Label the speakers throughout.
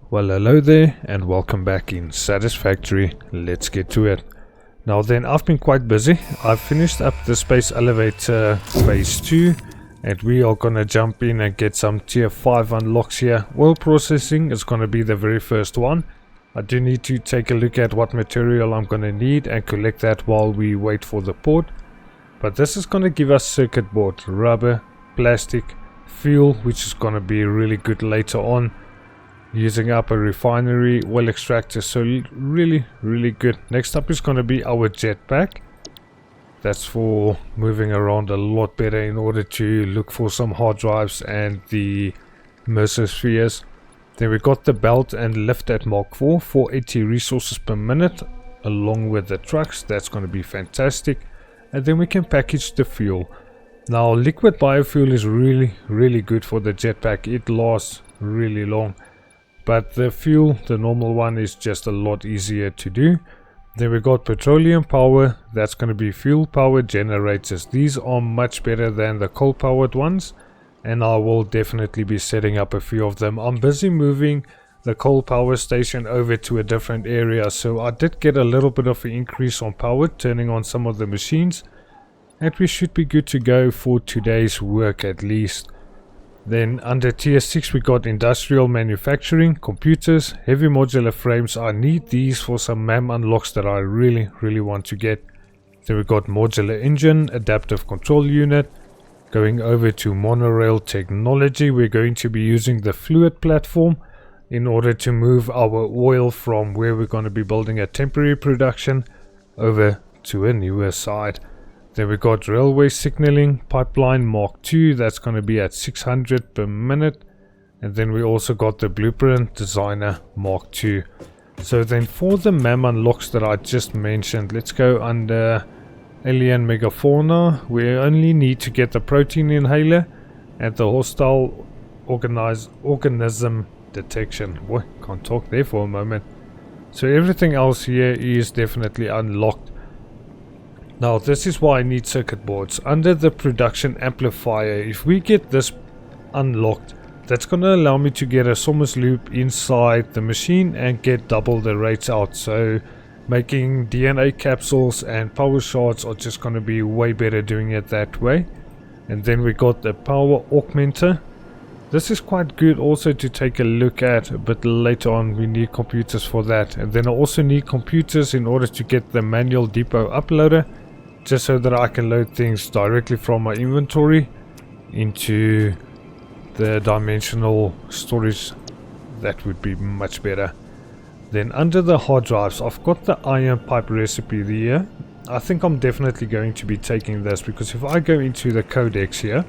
Speaker 1: Well, hello there and welcome back in Satisfactory. Let's get to it. Now then, I've been quite busy. I've finished up the space elevator phase 2 and we are gonna jump in and get some tier 5 unlocks here. Oil processing is gonna be the very first one. I do need to take a look at what material I'm gonna need and collect that while we wait for the port. But this is gonna give us circuit board, rubber, plastic, fuel, which is gonna be really good later on. Using up a refinery, oil extractor, so really good. Next up is going to be our jetpack. That's for moving around a lot better in order to look for some hard drives and the mesospheres. Then we got the belt and lift at Mark 4, 480 resources per minute along with the trucks. That's going to be fantastic. And then we can package the fuel. Now liquid biofuel is really good for the jetpack. It lasts really long. But the fuel, the normal one, is just a lot easier to do. Then we got petroleum power. That's going to be fuel power generators. These are much better than the coal powered ones. And I will definitely be setting up a few of them. I'm busy moving the coal power station over to a different area. So I did get a little bit of an increase on power, turning on some of the machines. And we should be good to go for today's work at least. Then under tier 6 we got industrial manufacturing, computers, heavy modular frames. I need these for some MAM unlocks that I really want to get. Then we got modular engine, adaptive control unit. Going over to monorail technology, we're going to be using the fluid platform in order to move our oil from where we're going to be building a temporary production over to a newer site. Then we got railway signaling pipeline Mark 2, that's going to be at 600 per minute. And then we also got the blueprint designer Mark 2. So then for the MAM unlocks that I just mentioned, let's go under alien megafauna. We only need to get the protein inhaler and the hostile organism detection. Boy, can't talk there for a moment. So everything else here is definitely unlocked. Now this is why I need circuit boards. Under the production amplifier, if we get this unlocked, that's going to allow me to get a Sommers loop inside the machine and get double the rates out. So making DNA capsules and power shards are just going to be way better doing it that way. And then we got the power augmenter. This is quite good also to take a look at, but later on we need computers for that. And then I also need computers in order to get the manual depot uploader, just so that I can load things directly from my inventory into the dimensional storage. That would be much better. Then under the hard drives, I've got the iron pipe recipe here. I think I'm definitely going to be taking this, because if I go into the codex here,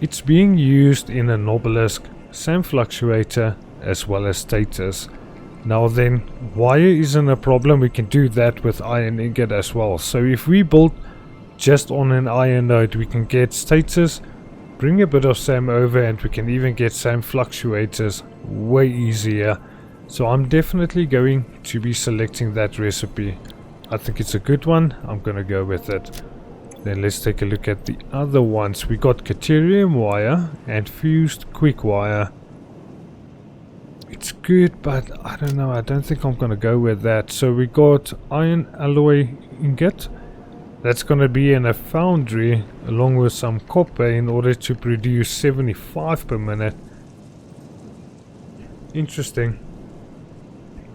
Speaker 1: it's being used in an obelisk, SAM fluctuator, as well as status. Now then, wire isn't a problem. We can do that with iron ingot as well. So if we build just on an iron node, we can get status, bring a bit of SAM over, and we can even get SAM fluctuators way easier. So I'm definitely going to be selecting that recipe. I think it's a good one. I'm gonna go with it. Then let's take a look at the other ones. We got Caterium wire and fused quick wire. It's good, but I don't know. I don't think I'm going to go with that. So we got iron alloy ingot. That's going to be in a foundry along with some copper in order to produce 75 per minute. Interesting.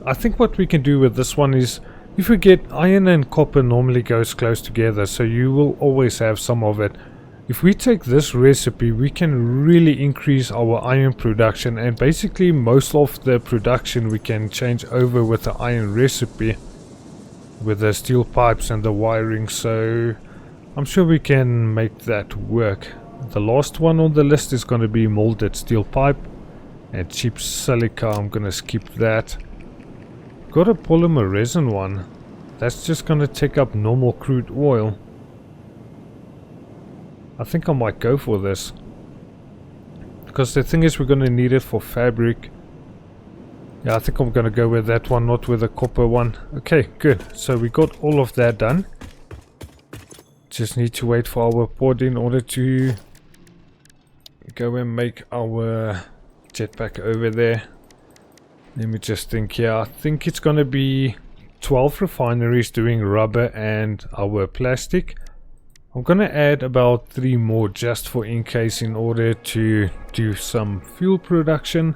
Speaker 1: I think what we can do with this one is, if we get iron and copper normally goes close together, so you will always have some of it. If we take this recipe, we can really increase our iron production, and basically most of the production we can change over with the iron recipe with the steel pipes and the wiring, so I'm sure we can make that work. The last one on the list is going to be molded steel pipe and cheap silica. I'm going to skip that. Got a polymer resin one. That's just going to take up normal crude oil. I think I might go for this, because the thing is we're going to need it for fabric. Yeah, I think I'm going to go with that one, not with the copper one. Okay, good. So we got all of that done. Just need to wait for our port in order to go and make our jetpack over there. Let me just think here. I think it's gonna be 12 refineries doing rubber and our plastic. I'm gonna add about 3 more just for in case, in order to do some fuel production.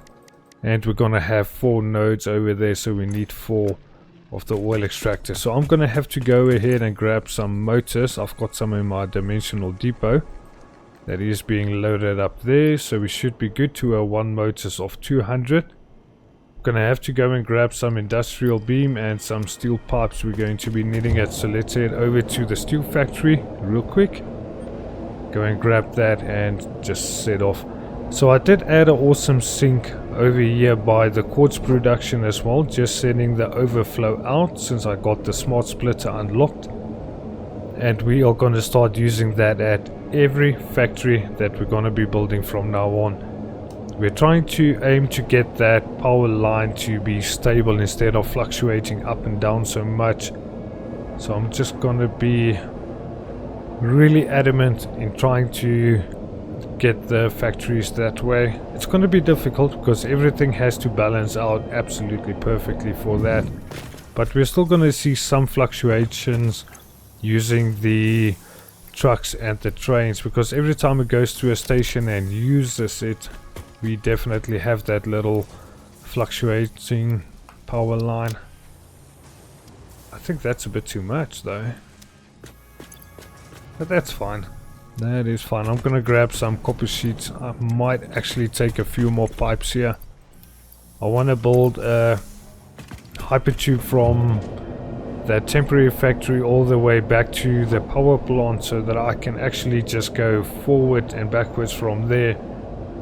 Speaker 1: And we're gonna have 4 nodes over there, so we need 4 of the oil extractor. So I'm gonna have to go ahead and grab some motors. I've got some in my dimensional depot. That is being loaded up there, so we should be good to our 1 motors of 200. Gonna have to go and grab some industrial beam and some steel pipes. We're going to be needing it, so let's head over to the steel factory real quick. Go and grab that and just set off. So I did add an awesome sink over here by the quartz production as well, just sending the overflow out since I got the smart splitter unlocked. And we are going to start using that at every factory that we're going to be building from now on. We're trying to aim to get that power line to be stable instead of fluctuating up and down so much. So I'm just going to be really adamant in trying to get the factories that way. It's going to be difficult because everything has to balance out absolutely perfectly for that. But we're still going to see some fluctuations using the trucks and the trains, because every time it goes to a station and uses it, we definitely have that little fluctuating power line. I think that's a bit too much though. But that's fine. That is fine. I'm gonna grab some copper sheets. I might actually take a few more pipes here. I want to build a hypertube from that temporary factory all the way back to the power plant, so that I can actually just go forward and backwards from there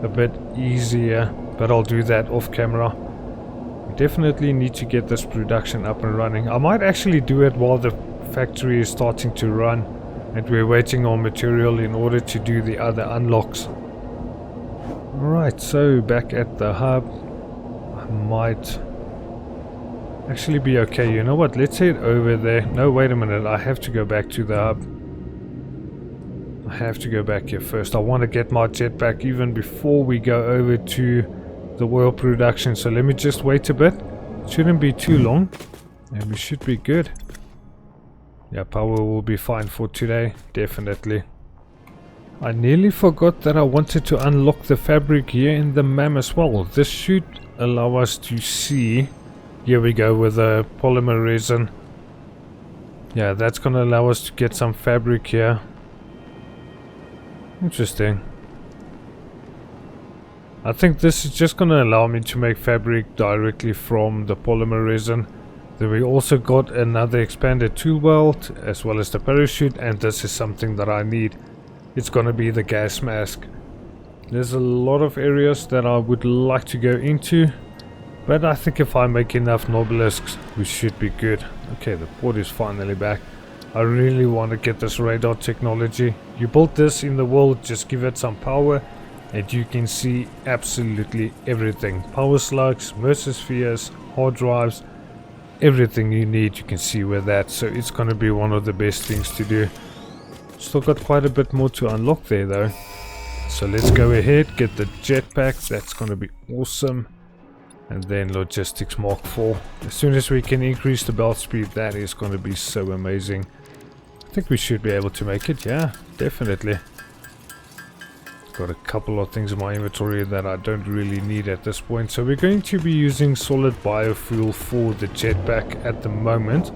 Speaker 1: a bit easier, but I'll do that off camera. We definitely need to get this production up and running. I might actually do it while the factory is starting to run and we're waiting on material in order to do the other unlocks. Alright, so back at the hub, I might actually be okay. You know what, let's head over there. No, wait a minute, I have to go back to the hub. I have to go back here first. I want to get my jetpack even before we go over to the oil production. So let me just wait a bit. It shouldn't be too long and we should be good. Yeah, power will be fine for today, definitely. I nearly forgot that I wanted to unlock the fabric here in the MAM as well. This should allow us to see. Here we go with the polymer resin. Yeah, that's gonna allow us to get some fabric here. Interesting. I think this is just gonna allow me to make fabric directly from the polymer resin. Then we also got another expanded tool belt as well as the parachute, and this is something that I need. It's gonna be the gas mask. There's a lot of areas that I would like to go into, but I think if I make enough nobelisks we should be good. Okay, the port is finally back. I really want to get this radar technology. You built this in the world, just give it some power and you can see absolutely everything. Power slugs, mesospheres, hard drives, everything you need you can see with that. So it's going to be one of the best things to do. Still got quite a bit more to unlock there though. So let's go ahead, get the jetpack. That's going to be awesome. And then logistics Mark IV. As soon as we can increase the belt speed, that is going to be so amazing. I think we should be able to make it. Yeah, definitely. Got a couple of things in my inventory that I don't really need at this point. So we're going to be using solid biofuel for the jetpack at the moment,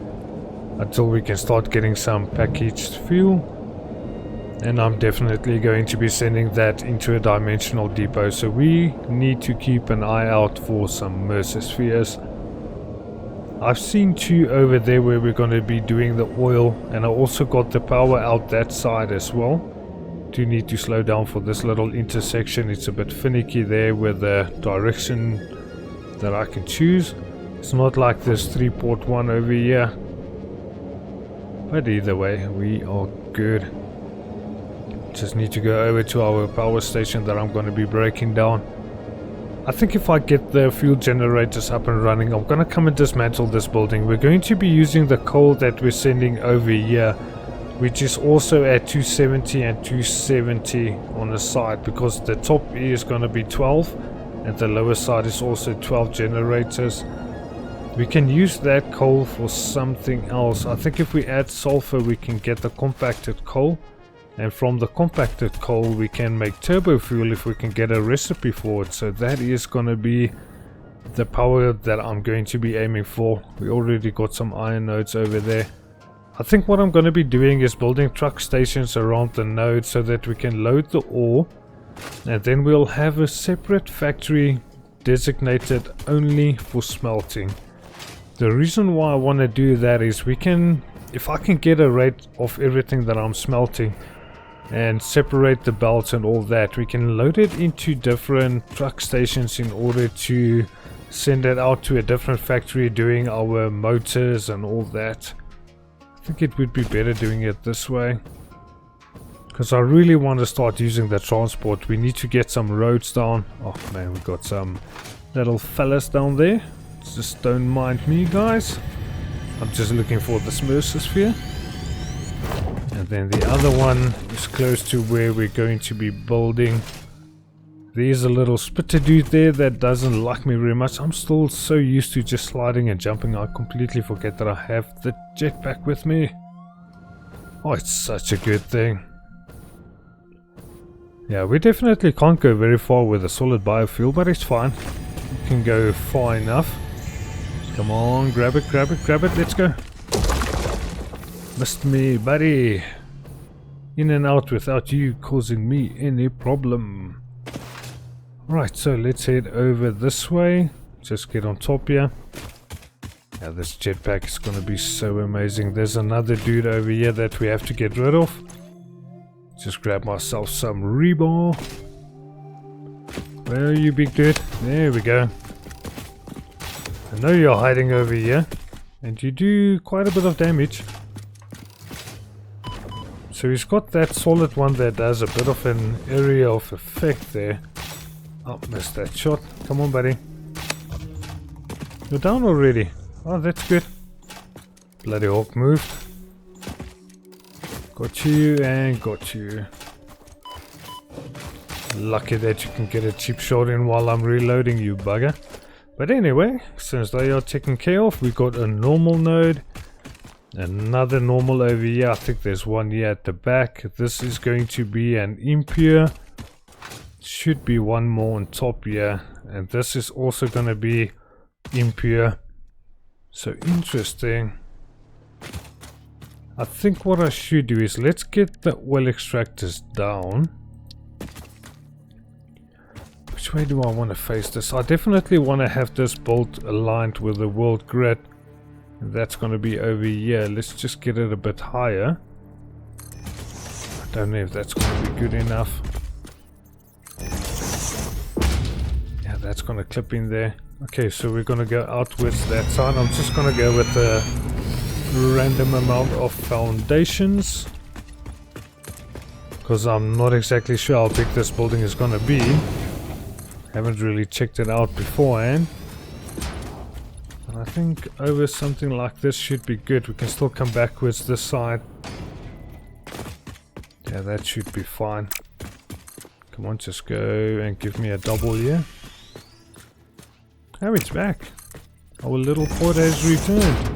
Speaker 1: until we can start getting some packaged fuel. And I'm definitely going to be sending that into a dimensional depot. So we need to keep an eye out for some mesospheres. I've seen 2 over there where we're going to be doing the oil, and I also got the power out that side as well. Do need to slow down for this little intersection. It's a bit finicky there with the direction that I can choose. It's not like this 3-port one over here, but either way we are good. Just need to go over to our power station that I'm going to be breaking down. I think if I get the fuel generators up and running, I'm going to come and dismantle this building. We're going to be using the coal that we're sending over here, which is also at 270 and 270 on the side, because the top is going to be 12 and the lower side is also 12 generators. We can use that coal for something else. I think if we add sulfur we can get the compacted coal, and from the compacted coal we can make turbo fuel if we can get a recipe for it. So that is going to be the power that I'm going to be aiming for. We already got some iron nodes over there. I think what I'm going to be doing is building truck stations around the node so that we can load the ore, and then we'll have a separate factory designated only for smelting. The reason why I want to do that is if I can get a rate of everything that I'm smelting and separate the belts and all that, we can load it into different truck stations in order to send it out to a different factory doing our motors and all that. I think it would be better doing it this way, because I really want to start using the transport. We need to get some roads down. Oh man, we got some little fellas down there. Just don't mind me, guys. I'm just looking for the Smurfs sphere. And then the other one is close to where we're going to be building. There's a little spitter dude there that doesn't like me very much. I'm still so used to just sliding and jumping, I completely forget that I have the jetpack with me. Oh, it's such a good thing. Yeah, we definitely can't go very far with a solid biofuel, but it's fine. We can go far enough. Come on, grab it, grab it, grab it, let's go. Missed me, buddy. In and out without you causing me any problem. Right, so let's head over this way. Just get on top here. Yeah, this jetpack is gonna be so amazing. There's another dude over here that we have to get rid of. Just grab myself some rebar. Where are you, big dude? There we go. I know you're hiding over here, and you do quite a bit of damage. So he's got that solid one that does a bit of an area of effect there. Oh, missed that shot. Come on, buddy. You're down already. Oh, that's good. Bloody hawk moved. Got you and got you. Lucky that you can get a cheap shot in while I'm reloading, you bugger. But anyway, since they are taken care of, we got a normal node. Another normal over here. I think there's one here at the back. This is going to be an impure. Should be one more on top here. And this is also going to be impure. So interesting. I think what I should do is let's get the oil extractors down. Which way do I want to face this? I definitely want to have this bolt aligned with the world grid. That's going to be over here. Let's just get it a bit higher. I don't know if that's going to be good enough. Yeah, that's going to clip in there. Okay, so we're going to go outwards that side. I'm just going to go with a random amount of foundations, because I'm not exactly sure how big this building is going to be. Haven't really checked it out beforehand. But I think over something like this should be good. We can still come backwards this side. Yeah, that should be fine. Come on, just go and give me a double here. Oh, it's back. Our little port has returned.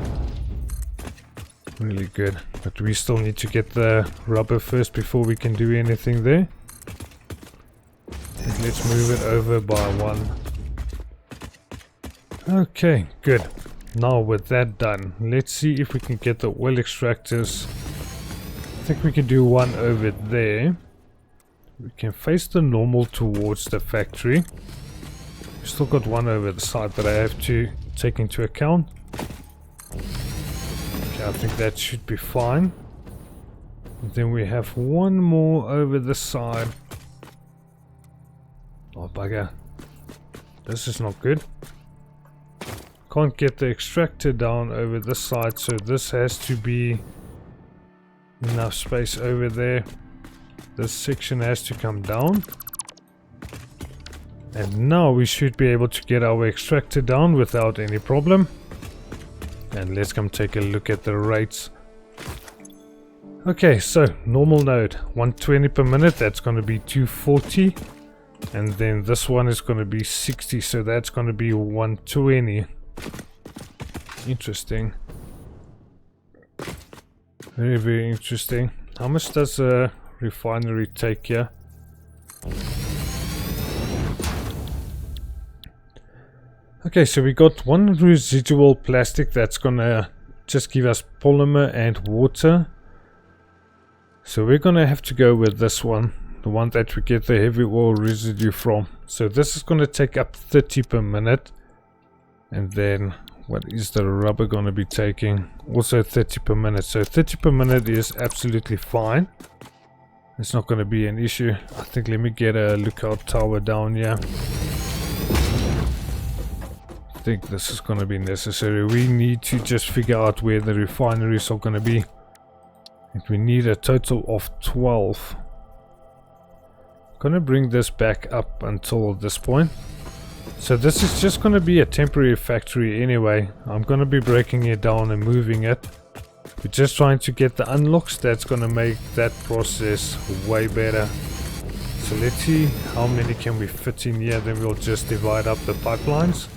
Speaker 1: Really good. But we still need to get the rubber first before we can do anything there. And let's move it over by one. Okay, good. Now with that done, let's see if we can get the oil extractors. I think we can do one over there. We can face the normal towards the factory. We've still got one over the side that I have to take into account. Okay, I think that should be fine. And then we have one more over the side. Oh bugger. This is not good. Can't get the extractor down over this side, so this has to be enough space over there. This section has to come down. And now we should be able to get our extractor down without any problem. And let's come take a look at the rates. Okay, so normal node 120 per minute, that's going to be 240. And then this one is going to be 60, so that's going to be 120. Interesting. Very, very interesting. How much does a refinery take here? Okay, so we got one residual plastic that's gonna just give us polymer and water. So we're gonna have to go with this one, the one that we get the heavy oil residue from. So this is gonna take up 30 per minute. And then what is the rubber gonna be taking? Also 30 per minute. So 30 per minute is absolutely fine. It's not gonna be an issue. I think let me get a lookout tower down here. I think this is gonna be necessary. We need to just figure out where the refineries are gonna be. And we need a total of 12. I'm gonna bring this back up until this point. So this is just gonna be a temporary factory anyway. I'm gonna be breaking it down and moving it. We're just trying to get the unlocks that's gonna make that process way better. So let's see how many can we fit in here, then we'll just divide up the pipelines.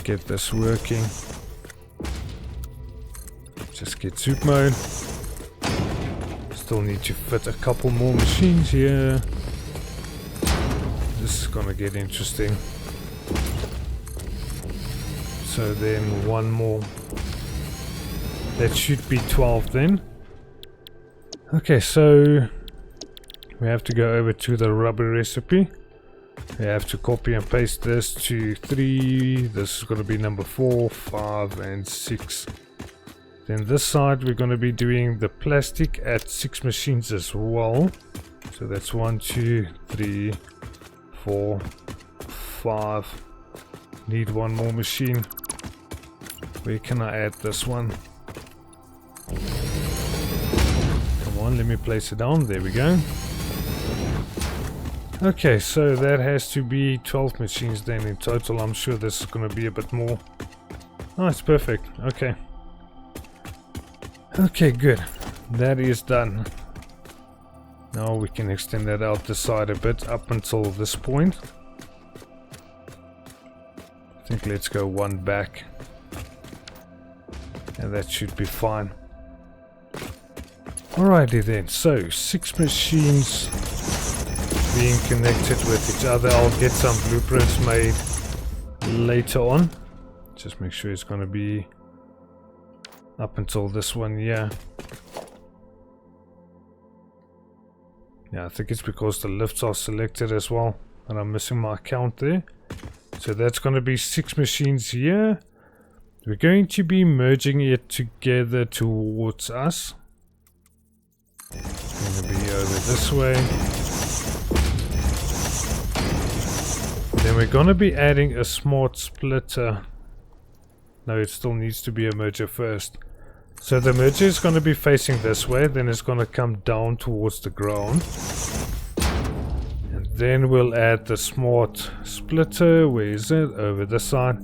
Speaker 1: Get this working. Just get soup mode. Still need to fit a couple more machines here. This is gonna get interesting. So then one more. That should be 12 then. Okay, so we have to go over to the rubber recipe. We have to copy and paste this to 3. This is going to be number 4, 5 and 6. Then this side we're going to be doing the plastic at 6 machines as well. So that's 1, 2, 3, 4, 5. Need one more machine. Where can I add this one? Come on, let me place it down. There we go. Okay, so that has to be 12 machines then in total. I'm sure this is going to be a bit more. Oh, it's perfect. Okay. Okay, good. That is done. Now we can extend that out the side a bit up until this point. I think let's go one back. And that should be fine. Alrighty then, so 6 machines being connected with each other. I'll get some blueprints made later on. Just make sure it's going to be up until this one, yeah. Yeah, I think it's because the lifts are selected as well, and I'm missing my count there. So that's going to be 6 machines here. We're going to be merging it together towards us. It's going to be over this way. Then we're going to be adding a smart splitter. No, it still needs to be a merger first. So the merger is going to be facing this way, then it's going to come down towards the ground. And then we'll add the smart splitter. Where is it? Over this side.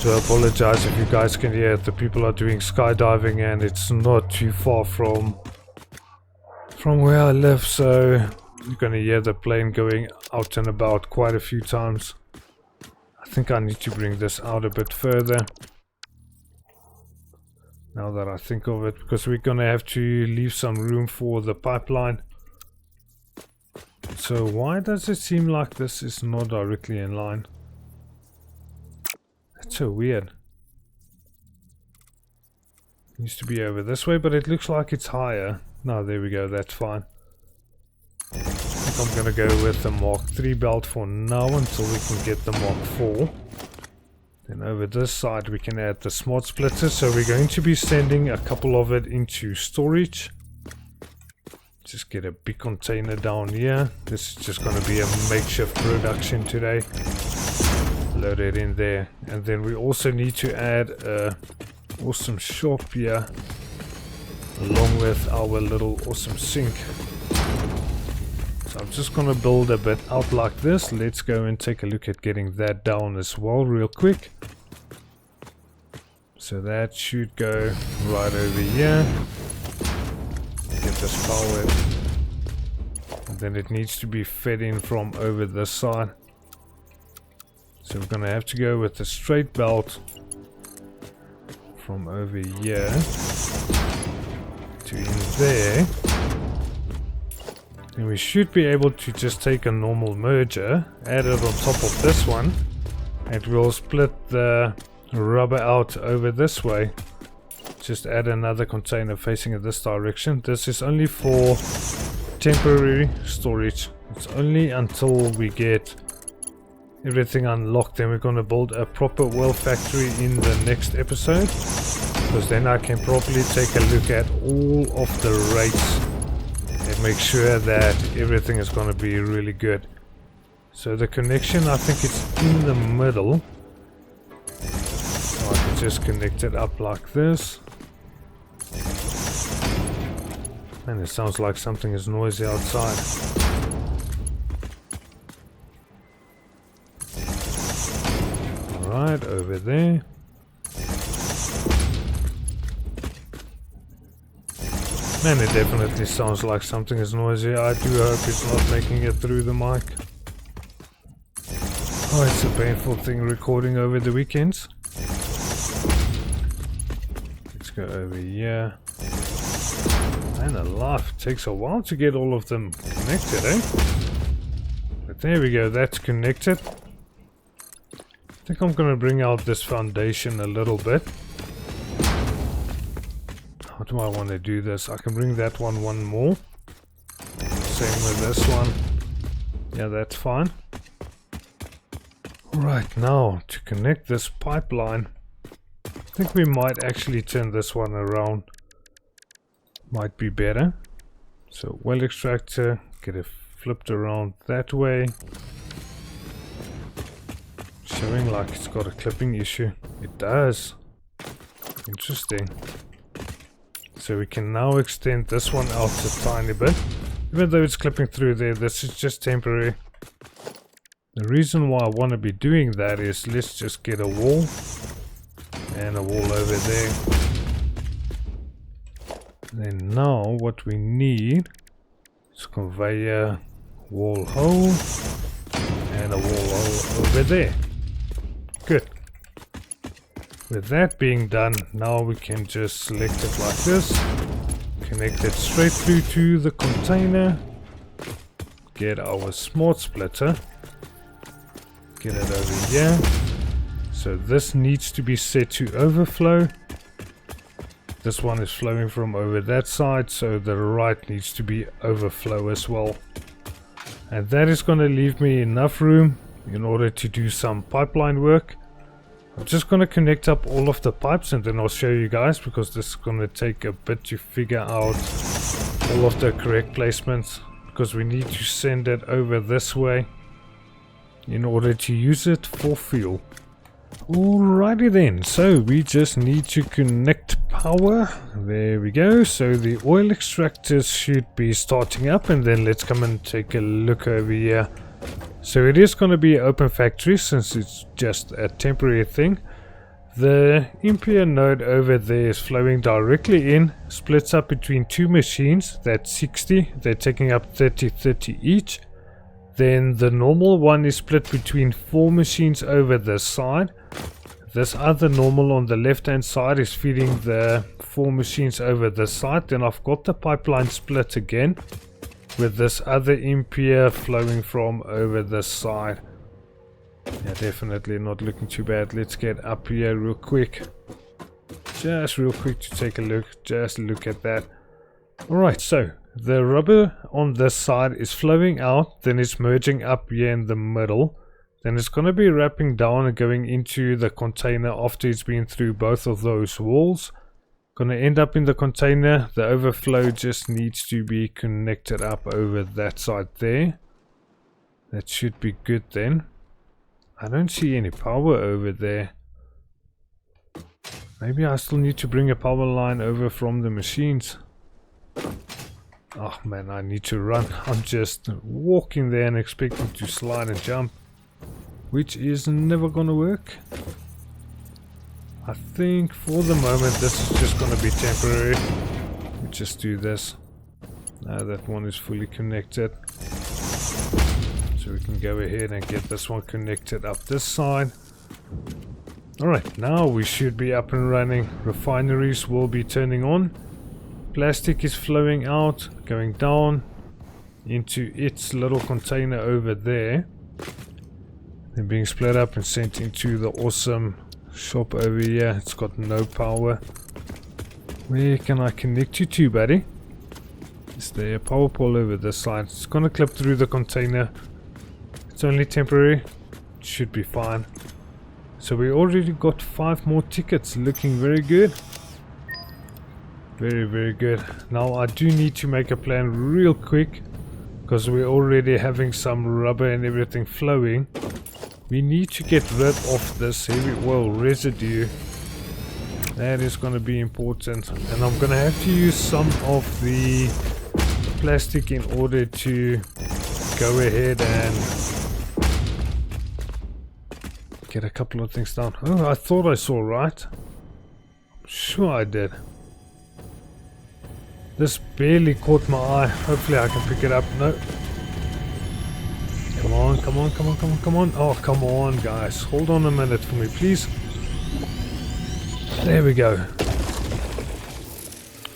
Speaker 1: So I apologize if you guys can hear it. The people are doing skydiving and it's not too far from where I live, so you're going to hear the plane going out and about quite a few times. I think I need to bring this out a bit further. Now that I think of it, because we're going to have to leave some room for the pipeline. So why does it seem like this is not directly in line? That's so weird. It used to be over this way, but it looks like it's higher. No, there we go, that's fine. I think I'm going to go with the Mark 3 belt for now until we can get the Mark 4. Then over this side we can add the smart splitter. So we're going to be sending a couple of it into storage. Just get a big container down here. This is just going to be a makeshift production today. Load it in there. And then we also need to add a awesome shop here, along with our little awesome sink. So I'm just gonna build a bit out like this. Let's go and take a look at getting that down as well real quick. So that should go right over here. Get this powered. then it needs to be fed in from over this side. So we're going to have to go with the straight belt from over here to in there. And we should be able to just take a normal merger, add it on top of this one, and we'll split the rubber out over this way. Just add another container facing in this direction. This is only for temporary storage. It's only until we get everything unlocked, then we're going to build a proper oil factory in the next episode, because then I can properly take a look at all of the rates and make sure that everything is going to be really good. So the connection, I think it's in the middle, so I can just connect it up like this. And it sounds like something is noisy outside. Right over there. Man, it definitely sounds like something is noisy. I do hope it's not making it through the mic. Oh, it's a painful thing recording over the weekends. Let's go over here. Man alive, it takes a while to get all of them connected, eh? But there we go, that's connected. I think I'm going to bring out this foundation a little bit. How do I want to do this? I can bring that one more. Same with this one. Yeah, that's fine. Alright, now to connect this pipeline, I think we might actually turn this one around. Might be better. So well extractor, get it flipped around that way. Showing like it's got a clipping issue. It does. Interesting. So we can now extend this one out a tiny bit. Even though it's clipping through there, this is just temporary. The reason why I want to be doing that is, let's just get a wall. And a wall over there. Then now what we need is a conveyor, wall hole, and a wall hole over there. Good. With that being done, now we can just select it like this, connect it straight through to the container, get our smart splitter, get it over here. So this needs to be set to overflow. This one is flowing from over that side, so the right needs to be overflow as well. And that is going to leave me enough room in order to do some pipeline work. I'm just going to connect up all of the pipes and then I'll show you guys, because this is going to take a bit to figure out all of the correct placements, because we need to send it over this way in order to use it for fuel. Alrighty then, so we just need to connect power. There we go. So the oil extractors should be starting up, and then let's come and take a look over here. So it is going to be an open factory since it's just a temporary thing. The Impia node over there is flowing directly in, splits up between two machines. That's 60. They're taking up 30 each. Then the normal one is split between 4 machines over this side. This other normal on the left hand side is feeding the 4 machines over this side. Then I've got the pipeline split again, with this other Impia flowing from over this side. Yeah, definitely not looking too bad. Let's get up here real quick. Just real quick to take a look. Just look at that. Alright, so the rubber on this side is flowing out, then it's merging up here in the middle. Then it's going to be wrapping down and going into the container after it's been through both of those walls. Going to end up in the container. The overflow just needs to be connected up over that side there. That should be good then. I don't see any power over there. Maybe I still need to bring a power line over from the machines. Oh man, I need to run. I'm just walking there and expecting to slide and jump, which is never gonna work. I think for the moment this is just gonna be temporary. We just do this. That one is fully connected. So we can go ahead and get this one connected up this side. Alright, now we should be up and running. Refineries will be turning on. Plastic is flowing out, going down into its little container over there. Then being split up and sent into the awesome shop over here. It's got no power. Where can I connect you to, buddy? Is there a power pole over this side? It's gonna clip through the container. It's only temporary. It should be fine. So we already got 5 more tickets. Looking very good. Very, very good. Now I do need to make a plan real quick, because we're already having some rubber and everything flowing. We need to get rid of this heavy oil residue. That is going to be important. And I'm going to have to use some of the plastic in order to go ahead and get a couple of things down. Oh, I thought I saw right. I'm sure I did. This barely caught my eye. Hopefully I can pick it up. No. Come on, come on, come on, come on, come on. Oh, come on, guys. Hold on a minute for me, please. There we go.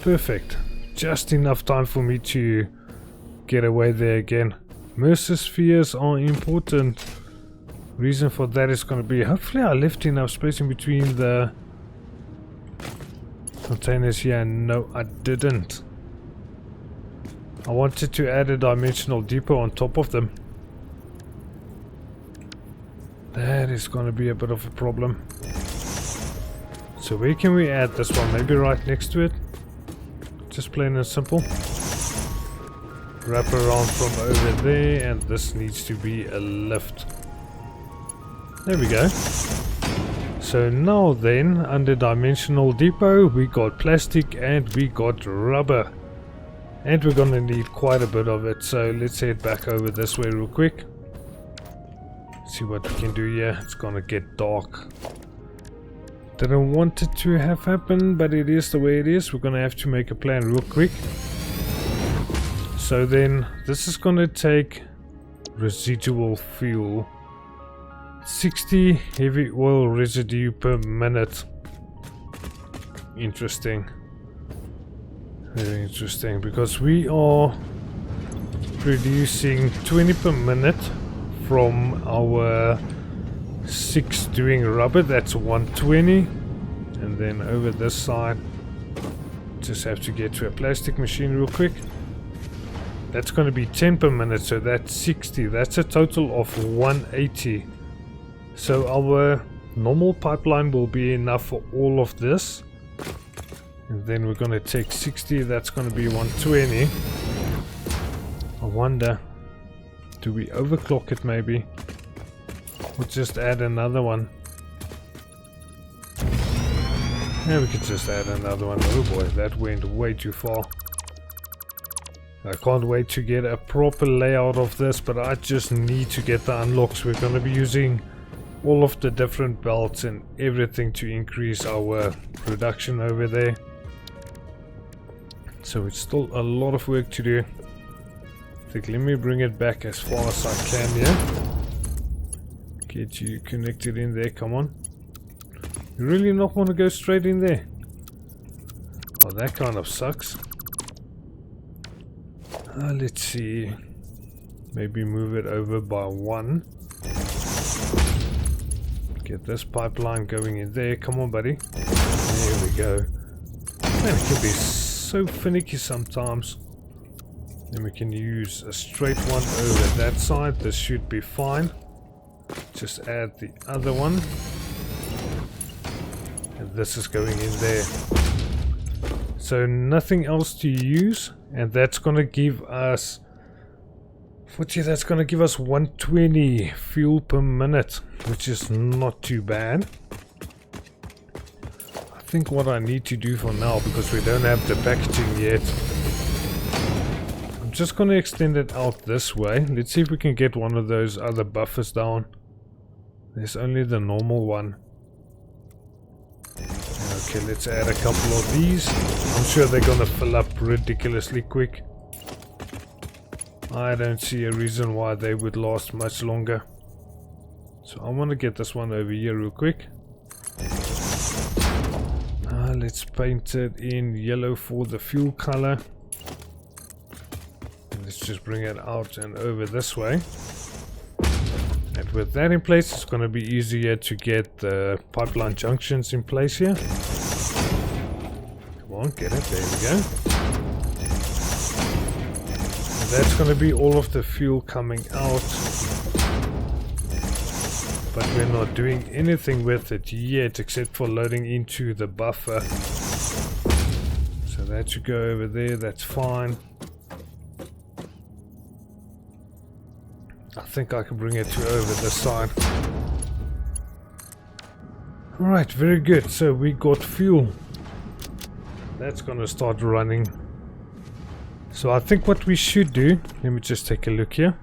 Speaker 1: Perfect. Just enough time for me to get away there again. Mercer spheres are important. Reason for that is going to be, hopefully I left enough space in between the containers here. No, I didn't. I wanted to add a dimensional depot on top of them. That is going to be a bit of a problem. So where can we add this one? Maybe right next to it? Just plain and simple. Wrap around from over there, and this needs to be a lift. There we go. So now then, under dimensional depot, we got plastic and we got rubber. And we're gonna need quite a bit of it, so let's head back over this way real quick. See what we can do here. It's gonna get dark. Didn't want it to have happened, but it is the way it is. We're gonna have to make a plan real quick. So then, this is gonna take residual fuel. 60 heavy oil residue per minute. Interesting. Very interesting, because we are producing 20 per minute from our 6 doing rubber. That's 120. And then over this side, just have to get to a plastic machine real quick. That's going to be 10 per minute, so that's 60. That's a total of 180. So our normal pipeline will be enough for all of this. And then we're going to take 60, that's going to be 120. I wonder, do we overclock it maybe? Or just add another one? Yeah, we could just add another one. Oh boy, that went way too far. I can't wait to get a proper layout of this, but I just need to get the unlocks. We're going to be using all of the different belts and everything to increase our production over there. So it's still a lot of work to do. I think let me bring it back as far as I can here. Get you connected in there, come on. You really not want to go straight in there? Oh, that kind of sucks. Let's see. Maybe move it over by 1. Get this pipeline going in there. Come on, buddy. There we go. Man, it can be so finicky sometimes. Then we can use a straight one over that side. This should be fine. Just add the other one. And this is going in there. So nothing else to use. And that's going to give us... that's going to give us 120 fuel per minute, which is not too bad. I think what I need to do for now, because we don't have the packaging yet, I'm just going to extend it out this way. Let's see if we can get one of those other buffers down. There's only the normal one. Okay, let's add a couple of these. I'm sure they're going to fill up ridiculously quick. I don't see a reason why they would last much longer. So I want to get this one over here real quick. Let's paint it in yellow for the fuel color. And let's just bring it out and over this way. And with that in place, it's going to be easier to get the pipeline junctions in place here. Come on, get it. There we go. And that's going to be all of the fuel coming out. But we're not doing anything with it yet except for loading into the buffer. So that should go over there, that's fine. I think I can bring it to over the side. Alright, very good. So we got fuel. That's gonna start running. So I think what we should do, let me just take a look here.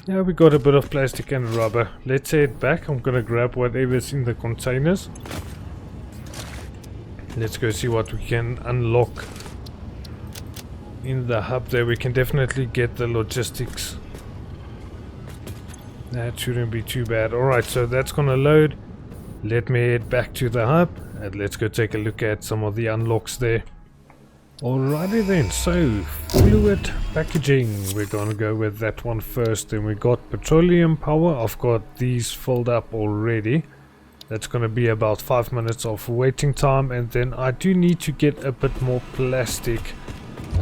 Speaker 1: Yeah, we got a bit of plastic and rubber. Let's head back. I'm gonna grab whatever's in the containers. Let's go see what we can unlock in the hub there. We can definitely get the logistics. That shouldn't be too bad. Alright, so that's gonna load. Let me head back to the hub and let's go take a look at some of the unlocks there. Alrighty then, so fluid packaging, we're gonna go with that one first. Then we got petroleum power. I've got these filled up already. That's gonna be about 5 minutes of waiting time, and then I do need to get a bit more plastic.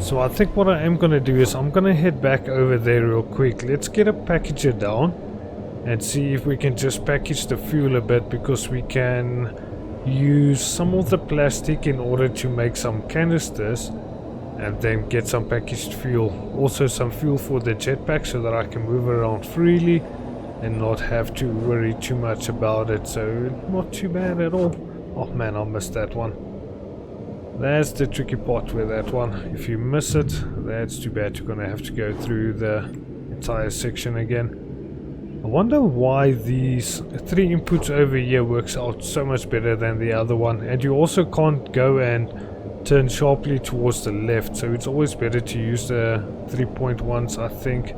Speaker 1: So I think what I am gonna do is I'm gonna head back over there real quick. Let's get a packager down and see if we can just package the fuel a bit, because we can use some of the plastic in order to make some canisters and then get some packaged fuel. Also some fuel for the jetpack so that I can move around freely and not have to worry too much about it. So not too bad at all. Oh man, I missed that one. That's the tricky part with that one. If you miss it, that's too bad. You're gonna have to go through the entire section again. I wonder why these 3 inputs over here works out so much better than the other one. And you also can't go and turn sharply towards the left, so it's always better to use the 3.1s, I think.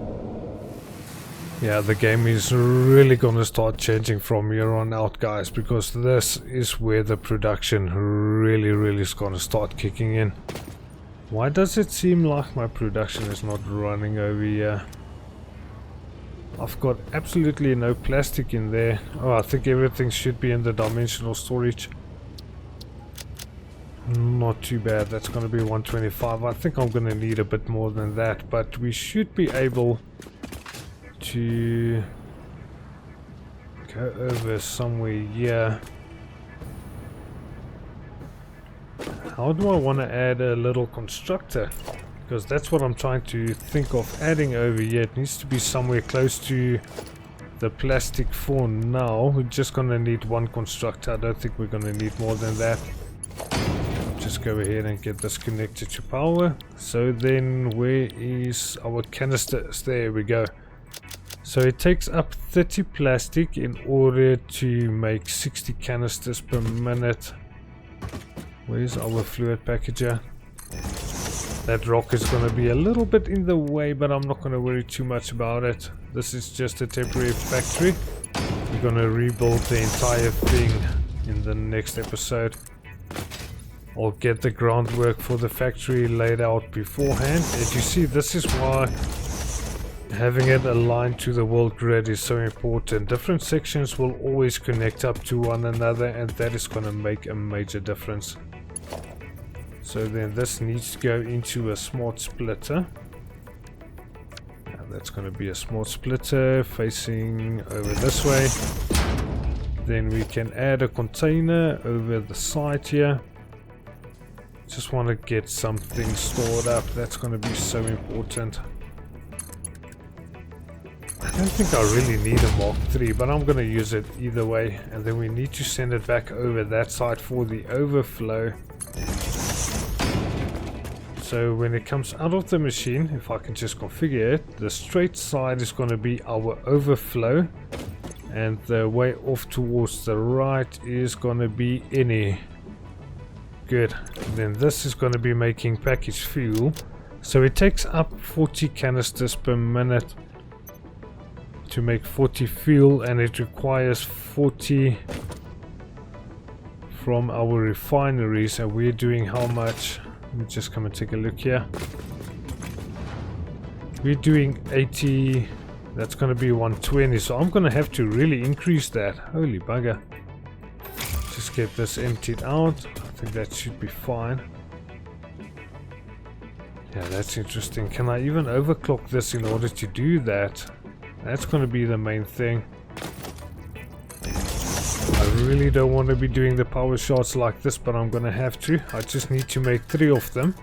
Speaker 1: Yeah, the game is really gonna start changing from here on out, guys, because this is where the production really is gonna start kicking in. Why does it seem like my production is not running over here? I've got absolutely no plastic in there. Oh, I think everything should be in the dimensional storage. Not too bad. That's going to be 125. I think I'm going to need a bit more than that, but we should be able to go over somewhere here. How do I want to add a little constructor? Because that's what I'm trying to think of adding over here. It needs to be somewhere close to the plastic for now. We're just gonna need one constructor. I don't think we're gonna need more than that. Just go ahead and get this connected to power. So then where is our canisters? There we go. So it takes up 30 plastic in order to make 60 canisters per minute. Where's our fluid packager? That rock is going to be a little bit in the way, but I'm not going to worry too much about it. This is just a temporary factory. We're going to rebuild the entire thing in the next episode. I'll get the groundwork for the factory laid out beforehand. As you see, this is why having it aligned to the world grid is so important. Different sections will always connect up to one another, and that is going to make a major difference. So then this needs to go into a smart splitter. Now that's going to be a smart splitter facing over this way. Then we can add a container over the side here. Just want to get something stored up. That's going to be so important. I don't think I really need a Mark III, but I'm going to use it either way. And then we need to send it back over that side for the overflow. So when it comes out of the machine, if I can just configure it, the straight side is going to be our overflow, and the way off towards the right is going to be any. Good. Then this is going to be making packaged fuel. So it takes up 40 canisters per minute to make 40 fuel, and it requires 40 from our refineries, and we're doing how much? Let me just come and take a look here. We're doing 80. That's going to be 120, so I'm going to have to really increase that. Holy bugger. Just get this emptied out. I think that should be fine. Yeah, that's interesting. Can I even overclock this in order to do that? That's going to be the main thing. I really don't want to be doing the power shots like this, but I'm going to have to. I just need to make 3 of them.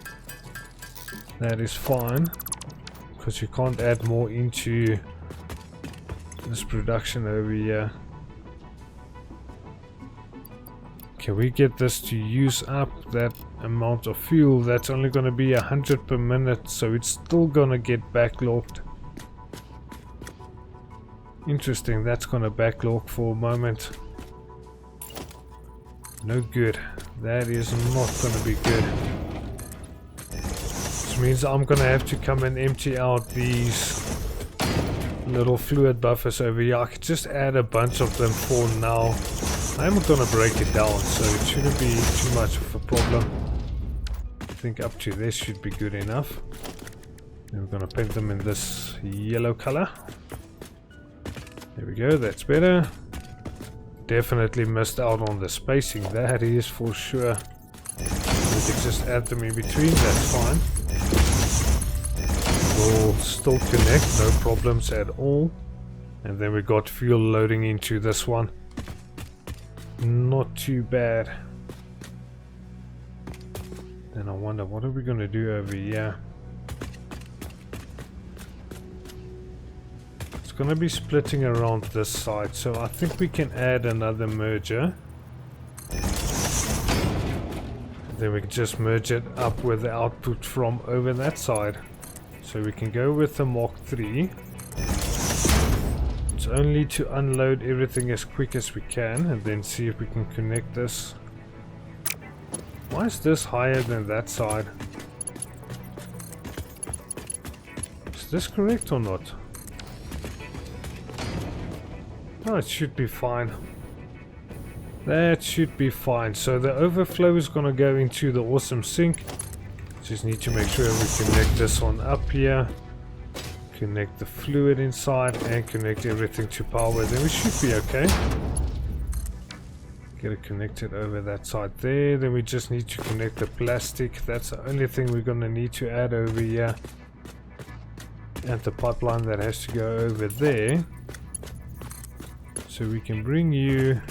Speaker 1: That is fine, because you can't add more into this production over here. Can we get this to use up that amount of fuel? That's only going to be 100 per minute, so it's still going to get backlogged. Interesting, that's going to backlog for a moment. No good. That is not going to be good. Which means I'm going to have to come and empty out these little fluid buffers over here. I could just add a bunch of them for now. I'm going to break it down, so it shouldn't be too much of a problem. I think up to this should be good enough. Then we're going to paint them in this yellow color. There we go, that's better. Definitely missed out on the spacing, that is for sure. We can just add them in between, that's fine. Will still connect, no problems at all. And then we got fuel loading into this one. Not too bad. Then I wonder, what are we going to do over here? It's going to be splitting around this side, so I think we can add another merger. Then we can just merge it up with the output from over that side. So we can go with the Mark III. It's only to unload everything as quick as we can and then see if we can connect this. Why is this higher than that side? Is this correct or not? Oh, it should be fine. That should be fine. So the overflow is going to go into the awesome sink. Just need to make sure we connect this one up here. Connect the fluid inside and connect everything to power. Then we should be okay. Get it connected over that side there. Then we just need to connect the plastic. That's the only thing we're going to need to add over here. And the pipeline that has to go over there. So we can bring you...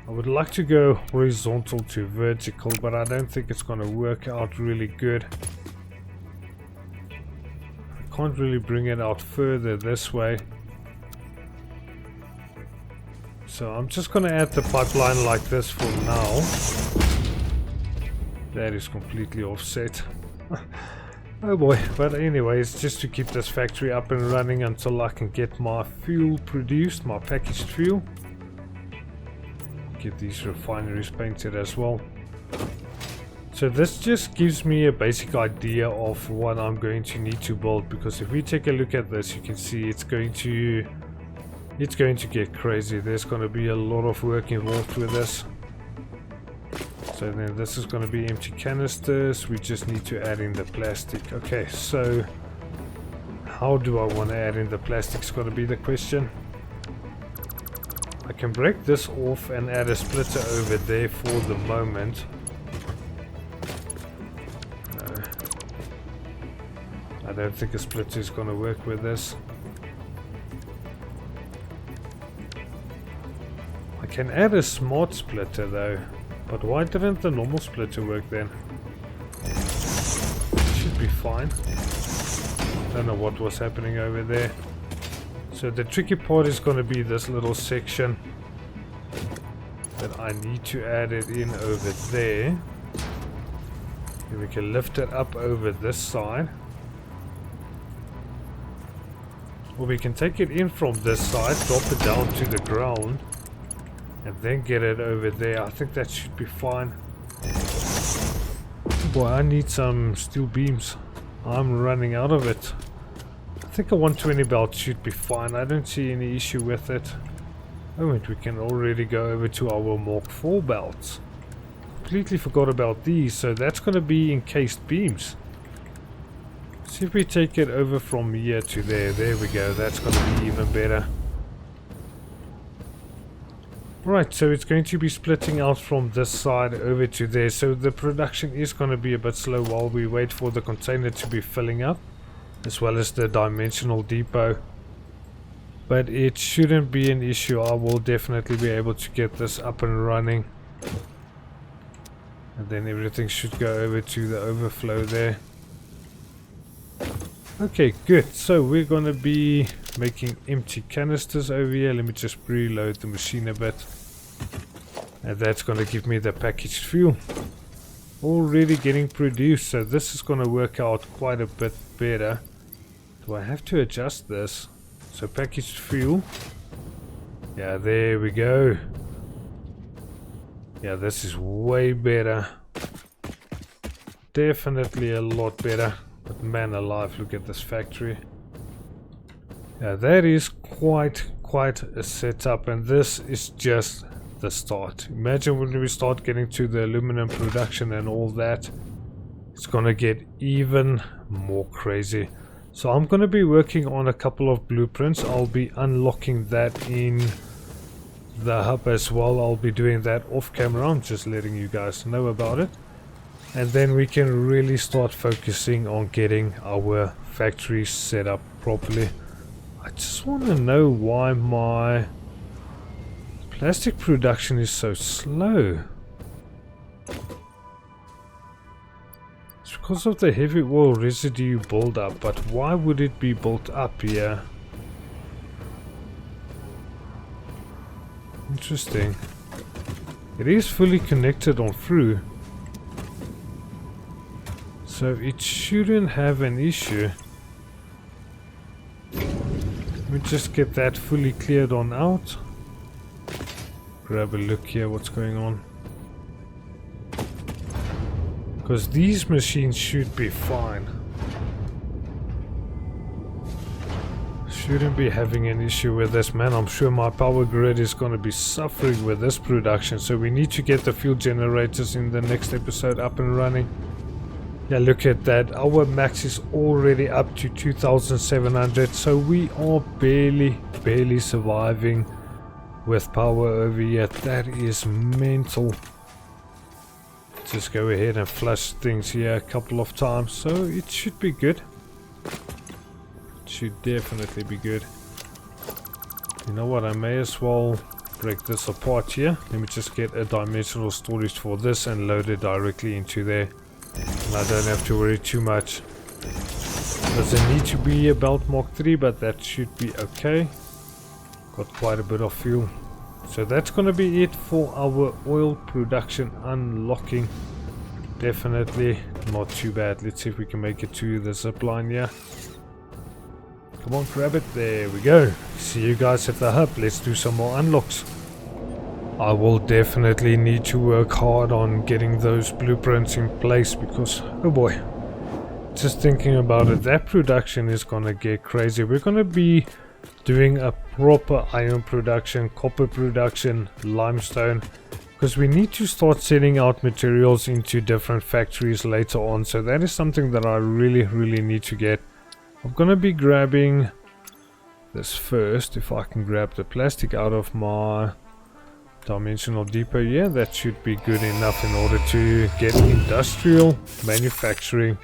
Speaker 1: I would like to go horizontal to vertical, but I don't think it's going to work out really good. I can't really bring it out further this way. So I'm just going to add the pipeline like this for now. That is completely offset. Oh boy, but anyways, just to keep this factory up and running until I can get my fuel produced, my packaged fuel. Get these refineries painted as well. So this just gives me a basic idea of what I'm going to need to build, because if we take a look at this, you can see it's going to get crazy. There's going to be a lot of work involved with this. So then this is going to be empty canisters. We just need to add in the plastic. Okay, so how do I want to add in the plastic is going to be the question. I can break this off and add a splitter over there for the moment. No. I don't think a splitter is going to work with this. I can add a smart splitter though, but why didn't the normal splitter work then? Should be fine. Don't know what was happening over there. So the tricky part is going to be this little section that I need to add it in over there. And we can lift it up over this side. Or we can take it in from this side, drop it down to the ground, and then get it over there. I think that should be fine. Boy, I need some steel beams. I'm running out of it. I think a 120 belt should be fine. I don't see any issue with it. Oh, and we can already go over to our Mark 4 belts. Completely forgot about these, so that's going to be encased beams. See if we take it over from here to there. There we go. That's going to be even better. Right, so it's going to be splitting out from this side over to there. So the production is going to be a bit slow while we wait for the container to be filling up, as well as the dimensional depot. But it shouldn't be an issue. I will definitely be able to get this up and running. And then everything should go over to the overflow there. Okay, good. So we're going to be making empty canisters over here. Let me just preload the machine a bit. And that's going to give me the packaged fuel. Already getting produced. So this is going to work out quite a bit better. Do I have to adjust this? So packaged fuel. Yeah, there we go. Yeah, this is way better. Definitely a lot better. But man alive, look at this factory. Yeah, that is quite a setup, and this is just the start. Imagine when we start getting to the aluminum production and all that, it's gonna get even more crazy. So I'm gonna be working on a couple of blueprints. I'll be unlocking that in the hub as well. I'll be doing that off camera. I'm just letting you guys know about it. And then we can really start focusing on getting our factory set up properly. I just want to know why my plastic production is so slow. It's because of the heavy oil residue buildup, but why would it be built up here? Interesting. It is fully connected on through, so it shouldn't have an issue. Let me just get that fully cleared on out. Grab a look here what's going on. Because these machines should be fine. Shouldn't be having an issue with this, man. I'm sure my power grid is going to be suffering with this production. So we need to get the fuel generators in the next episode up and running. Yeah, look at that. Our max is already up to 2,700. So we are barely surviving with power over here. That is mental. Just go ahead and flush things here a couple of times. So it should be good. It should definitely be good. You know what? I may as well break this apart here. Let me just get a dimensional storage for this and load it directly into there. And I don't have to worry too much. Doesn't need to be a belt Mark 3, but that should be okay. Got quite a bit of fuel. So that's going to be it for our oil production unlocking. Definitely not too bad. Let's see if we can make it to the zip line here. Come on, grab it. There we go. See you guys at the hub. Let's do some more unlocks. I will definitely need to work hard on getting those blueprints in place because, oh boy, just thinking about it, that production is gonna get crazy. We're gonna be doing a proper iron production, copper production, limestone, because we need to start sending out materials into different factories later on. So that is something that I really need to get. I'm gonna be grabbing this first. If I can grab the plastic out of my dimensional depot, yeah, that should be good enough in order to get industrial manufacturing.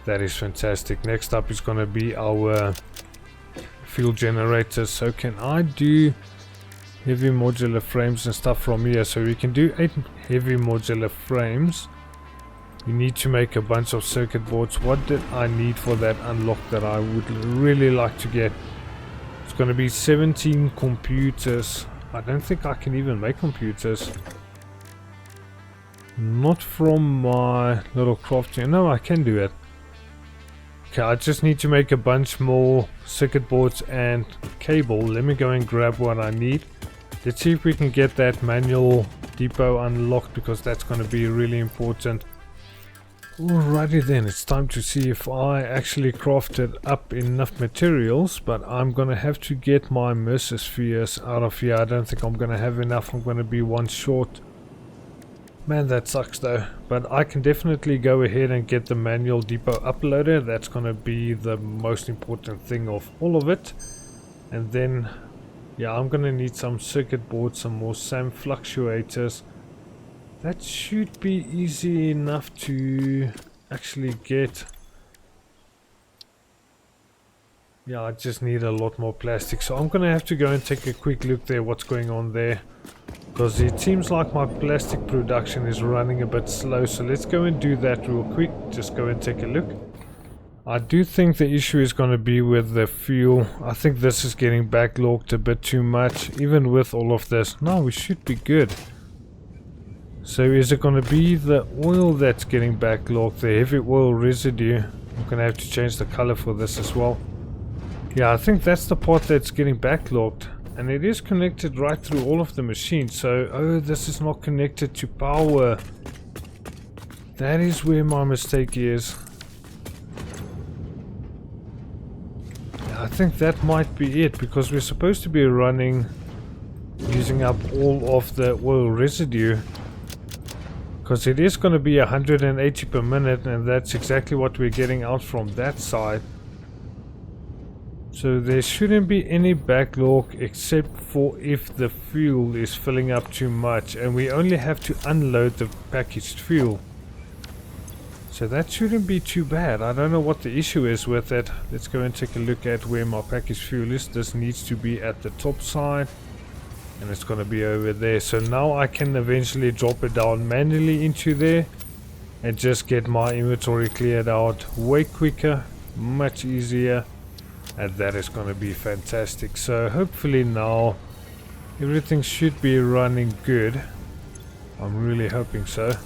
Speaker 1: That is fantastic. Next up is going to be our fuel generators. So can I do heavy modular frames and stuff from here? So we can do 8 heavy modular frames. You need to make a bunch of circuit boards. What did I need for that unlock that I would really like to get? It's going to be 17 computers. I don't think I can even make computers. Not from my little crafting. No, I can do it. Okay, I just need to make a bunch more circuit boards and cable. Let me go and grab what I need. Let's see if we can get that manual depot unlocked, because that's going to be really important. Alrighty then, it's time to see if I actually crafted up enough materials, but I'm gonna have to get my Mercer-spheres out of here. I don't think I'm gonna have enough. I'm gonna be one short. Man, that sucks though, but I can definitely go ahead and get the manual depot uploaded. That's gonna be the most important thing of all of it. And then, yeah, I'm gonna need some circuit boards, some more SAM fluctuators. That should be easy enough to actually get. Yeah, I just need a lot more plastic, so I'm gonna have to go and take a quick look there what's going on there, because it seems like my plastic production is running a bit slow. So let's go and do that real quick. Just go and take a look. I do think the issue is going to be with the fuel. I think this is getting backlogged a bit too much, even with all of this. No, we should be good. So is it going to be the oil that's getting backlogged, the heavy oil residue? I'm going to have to change the color for this as well. Yeah, I think that's the part that's getting backlogged. And it is connected right through all of the machines. So, oh, this is not connected to power. That is where my mistake is. Yeah, I think that might be it, because we're supposed to be running, using up all of the oil residue. Because it is going to be 180 per minute, and that's exactly what we're getting out from that side. So there shouldn't be any backlog except for if the fuel is filling up too much, and we only have to unload the packaged fuel. So that shouldn't be too bad. I don't know what the issue is with it. Let's go and take a look at where my packaged fuel is. This needs to be at the top side. And it's going to be over there. So now I can eventually drop it down manually into there and just get my inventory cleared out way quicker, much easier, and that is going to be fantastic. So hopefully now everything should be running good. I'm really hoping so,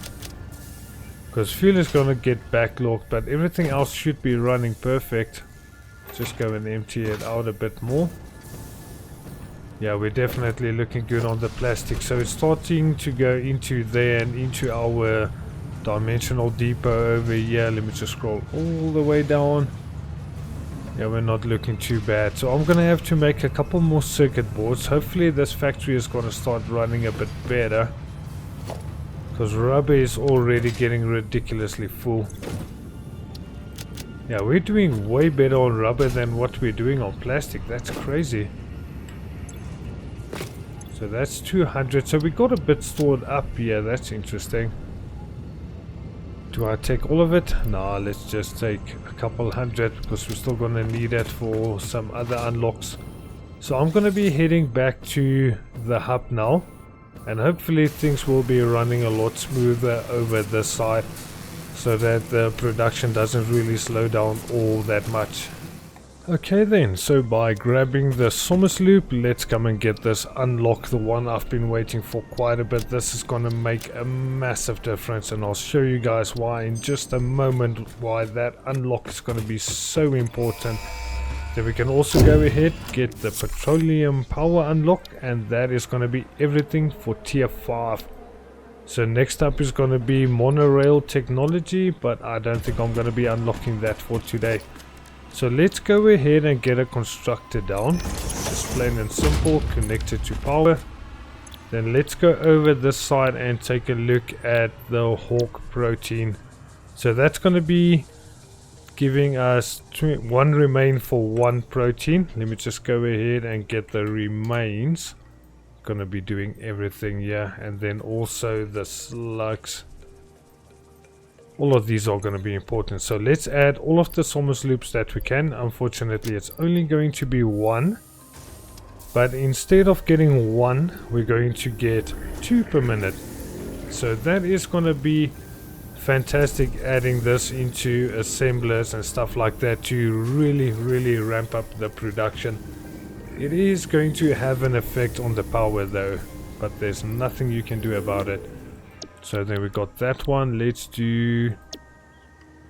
Speaker 1: because fuel is going to get backlogged, but everything else should be running perfect. Just go and empty it out a bit more. Yeah, we're definitely looking good on the plastic. So it's starting to go into there and into our dimensional depot over here. Let me just scroll all the way down. Yeah, we're not looking too bad. So I'm going to have to make a couple more circuit boards. Hopefully this factory is going to start running a bit better, because rubber is already getting ridiculously full. Yeah, we're doing way better on rubber than what we're doing on plastic. That's crazy. So that's 200. So we got a bit stored up here. That's interesting. Do I take all of it? Nah, let's just take a couple hundred, because we're still going to need it for some other unlocks. So I'm going to be heading back to the hub now, and hopefully things will be running a lot smoother over this side, so that the production doesn't really slow down all that much. Okay then, so by grabbing the Summers loop, let's come and get this unlock, the one I've been waiting for quite a bit. This is going to make a massive difference, and I'll show you guys why in just a moment, why that unlock is going to be so important. Then we can also go ahead, get the petroleum power unlock, and that is going to be everything for tier 5. So next up is going to be monorail technology, but I don't think I'm going to be unlocking that for today. So let's go ahead and get a constructor down, just plain and simple, connected to power. Then let's go over this side and take a look at the Hawk protein. So that's going to be giving us 1 remain for 1 protein. Let me just go ahead and get the remains. Going to be doing everything here, and then also the slugs. All of these are going to be important. So let's add all of the Summers loops that we can. Unfortunately, it's only going to be 1. But instead of getting 1, we're going to get 2 per minute. So that is going to be fantastic, adding this into assemblers and stuff like that to really ramp up the production. It is going to have an effect on the power though, but there's nothing you can do about it. So then we got that one. Let's do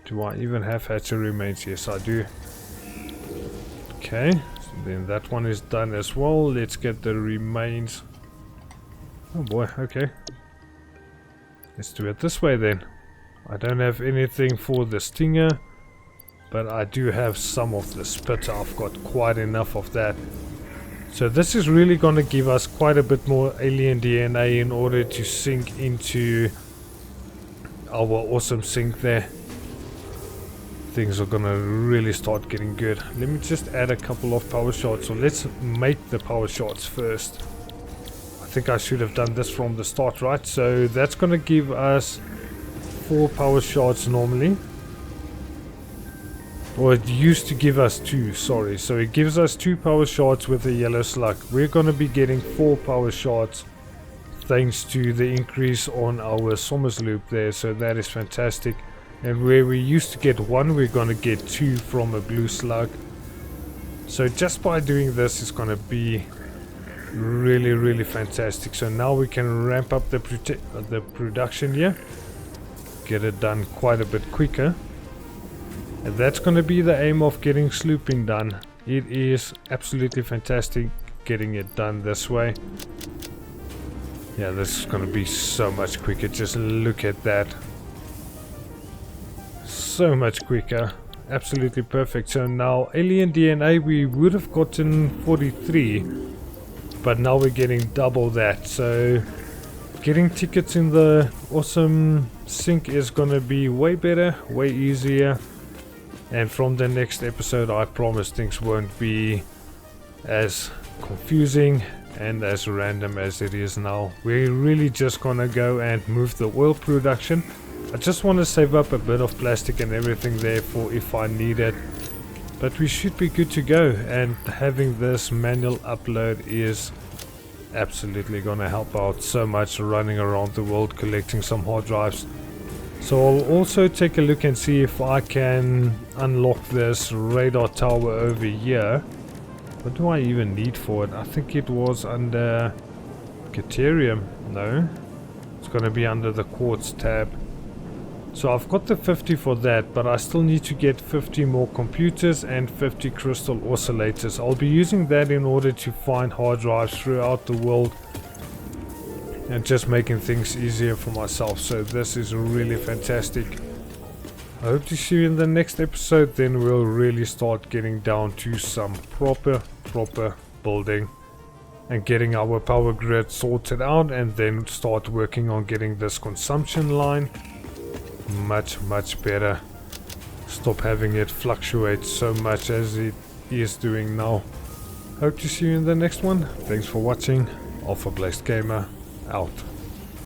Speaker 1: I even have hatchery remains? Yes, I do. Okay, so then that one is done as well. Let's get the remains. Oh boy, okay. Let's do it this way then. I don't have anything for the stinger, but I do have some of the spitter. I've got quite enough of that. So this is really going to give us quite a bit more alien DNA in order to sink into our awesome sink there. Things are going to really start getting good. Let me just add a couple of power shards. So let's make the power shards first. I think I should have done this from the start, right? So that's going to give us 4 power shards normally. Or it used to give us 2, sorry. So it gives us 2 power shards with a yellow slug. We're going to be getting 4 power shards thanks to the increase on our Somers loop there. So that is fantastic. And where we used to get 1, we're going to get 2 from a blue slug. So just by doing this, it's going to be really fantastic. So now we can ramp up the production here. Get it done quite a bit quicker. And that's going to be the aim of getting slooping done. It is absolutely fantastic getting it done this way. Yeah, this is going to be so much quicker. Just look at that. So much quicker. Absolutely perfect. So now alien DNA, we would have gotten 43, but now we're getting double that. So getting tickets in the awesome sink is going to be way better, way easier. And from the next episode, I promise things won't be as confusing and as random as it is now. We're really just gonna go and move the oil production. I just want to save up a bit of plastic and everything there for if I need it. But we should be good to go, and having this manual upload is absolutely gonna help out so much running around the world collecting some hard drives. So I'll also take a look and see if I can unlock this radar tower over here. What do I even need for it? I think it was under Caterium. No, it's going to be under the quartz tab. So I've got the 50 for that, but I still need to get 50 more computers and 50 crystal oscillators. I'll be using that in order to find hard drives throughout the world and just making things easier for myself. So this is really fantastic. I hope to see you in the next episode. Then we'll really start getting down to some proper building and getting our power grid sorted out, and then start working on getting this consumption line much better. Stop having it fluctuate so much as it is doing now. Hope to see you in the next one. Thanks for watching. Alpha Blessed Gamer out.